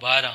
12,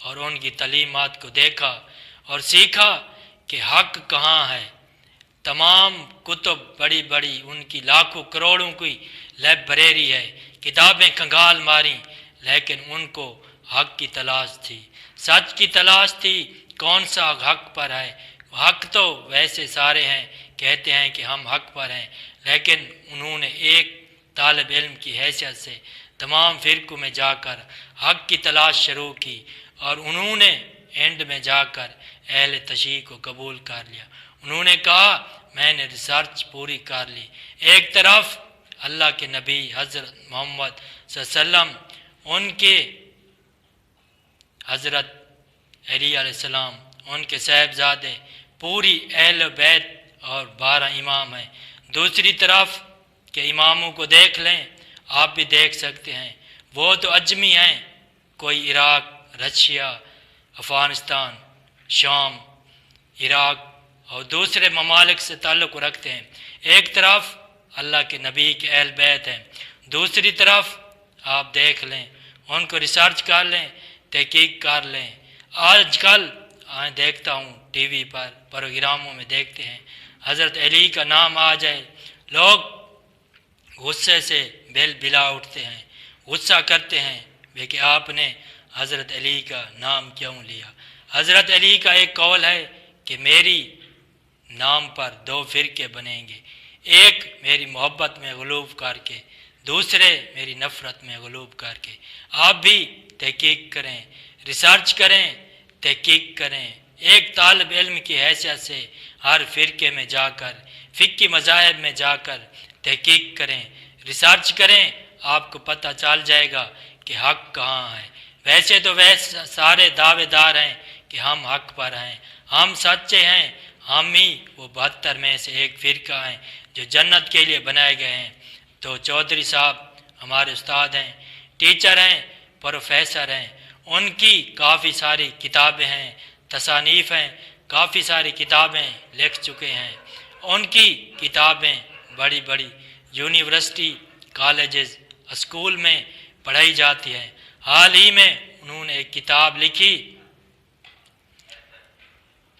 اور ان کی تعلیمات کو دیکھا اور سیکھا کہ حق کہاں ہے۔ تمام کتب بڑی بڑی ان کی لاکھوں کروڑوں کی لائبریری ہے، کتابیں کنگال ماریں، لیکن ان کو حق کی تلاش تھی، سچ کی تلاش تھی، کون سا حق پر ہے۔ حق تو ویسے سارے ہیں، کہتے ہیں کہ ہم حق پر ہیں، لیکن انہوں نے ایک طالب علم کی حیثیت سے تمام فرقوں میں جا کر حق کی تلاش شروع کی، اور انہوں نے اینڈ میں جا کر اہل تشیع کو قبول کر لیا۔ انہوں نے کہا میں نے ریسرچ پوری کر لی۔ ایک طرف اللہ کے نبی حضرت محمد صلی اللہ علیہ وسلم، ان کے حضرت علی علیہ السلام، ان کے صاحبزادے، پوری اہل بیت اور 12 امام ہیں۔ دوسری طرف کے اماموں کو دیکھ لیں، آپ بھی دیکھ سکتے ہیں، وہ تو اجمی ہیں، کوئی عراق، رشیا، افغانستان، شام، عراق اور دوسرے ممالک سے تعلق رکھتے ہیں۔ ایک طرف اللہ کے نبی کے اہل بیت ہیں، دوسری طرف آپ دیکھ لیں، ان کو ریسرچ کر لیں، تحقیق کر لیں۔ آج کل دیکھتا ہوں ٹی وی پر پروگراموں میں دیکھتے ہیں، حضرت علی کا نام آ جائے، لوگ غصے سے بل بلا اٹھتے ہیں، غصہ کرتے ہیں کہ آپ نے حضرت علی کا نام کیوں لیا۔ حضرت علی کا ایک قول ہے کہ میری نام پر 2 فرقے بنیں گے، ایک میری محبت میں غلوب کر کے، دوسرے میری نفرت میں غلوب کر کے۔ آپ بھی تحقیق کریں، ریسرچ کریں، تحقیق کریں، ایک طالب علم کی حیثیت سے ہر فرقے میں جا کر، فقہی مذاہب میں جا کر تحقیق کریں، ریسرچ کریں، آپ کو پتہ چل جائے گا کہ حق کہاں ہے۔ ویسے تو سارے دعوے دار ہیں کہ ہم حق پر ہیں، ہم سچے ہیں، ہم ہی وہ 72 میں سے ایک فرقہ ہیں جو جنت کے لیے بنائے گئے ہیں۔ تو چودھری صاحب ہمارے استاد ہیں، ٹیچر ہیں، پروفیسر ہیں، ان کی کافی ساری کتابیں ہیں، تصانیف ہیں، کافی ساری کتابیں لکھ چکے ہیں۔ ان کی کتابیں بڑی بڑی یونیورسٹی، کالجز، اسکول میں پڑھائی جاتی ہیں۔ حال ہی میں انہوں نے ایک کتاب لکھی،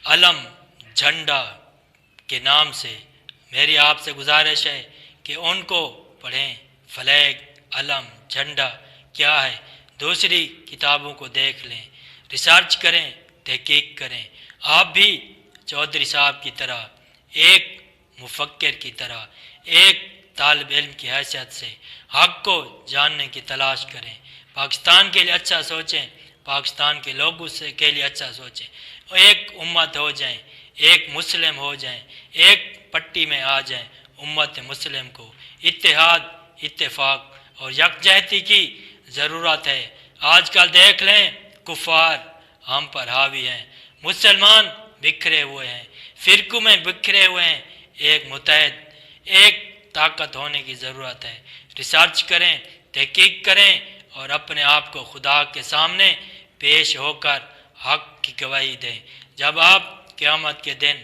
علم جھنڈا کے نام سے۔ میری آپ سے گزارش ہے کہ ان کو پڑھیں، فلیگ، علم، جھنڈا کیا ہے، دوسری کتابوں کو دیکھ لیں، ریسرچ کریں، تحقیق کریں۔ آپ بھی چودھری صاحب کی طرح، ایک مفکر کی طرح، ایک طالب علم کی حیثیت سے حق کو جاننے کی تلاش کریں، پاکستان کے لیے اچھا سوچیں، پاکستان کے لوگوں کے لیے اچھا سوچیں، ایک امت ہو جائیں، ایک مسلم ہو جائیں، ایک پٹی میں آ جائیں۔ امت مسلم کو اتحاد، اتفاق اور یکجہتی کی ضرورت ہے۔ آج کل دیکھ لیں، کفار ہم پر حاوی ہیں، مسلمان بکھرے ہوئے ہیں، فرقوں میں بکھرے ہوئے ہیں۔ ایک متحد، ایک طاقت ہونے کی ضرورت ہے۔ ریسرچ کریں، تحقیق کریں اور اپنے آپ کو خدا کے سامنے پیش ہو کر حق کی گواہی دیں۔ جب آپ قیامت کے دن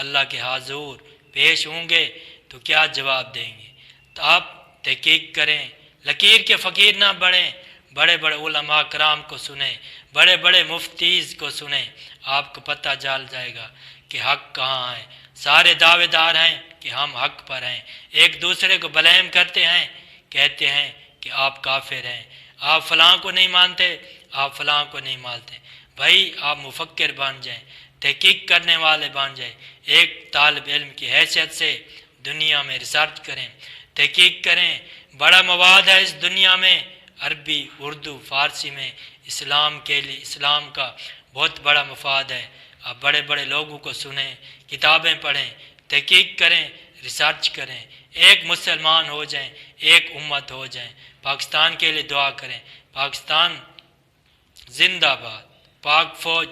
اللہ کے حضور پیش ہوں گے تو کیا جواب دیں گے؟ تو آپ تحقیق کریں، لکیر کے فقیر نہ بڑھیں، بڑے بڑے علماء کرام کو سنیں، بڑے بڑے مفتیز کو سنیں، آپ کو پتہ چل جائے گا کہ حق کہاں ہے۔ سارے دعوے دار ہیں کہ ہم حق پر ہیں، ایک دوسرے کو بلیم کرتے ہیں، کہتے ہیں کہ آپ کافر ہیں، آپ فلاں کو نہیں مانتے، آپ فلاں کو نہیں مانتے۔ بھائی آپ مفکر بن جائیں، تحقیق کرنے والے بن جائیں، ایک طالب علم کی حیثیت سے دنیا میں ریسرچ کریں، تحقیق کریں۔ بڑا مواد ہے اس دنیا میں، عربی، اردو، فارسی میں اسلام کے لیے، اسلام کا بہت بڑا مفاد ہے۔ آپ بڑے بڑے لوگوں کو سنیں، کتابیں پڑھیں، تحقیق کریں، ریسرچ کریں، ایک مسلمان ہو جائیں، ایک امت ہو جائیں۔ پاکستان کے لیے دعا کریں۔ پاکستان زندہ باد، پاک فوج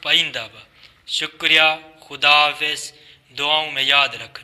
پائندہ باد۔ شکریہ، خدا حافظ، دعاؤں میں یاد رکھنا۔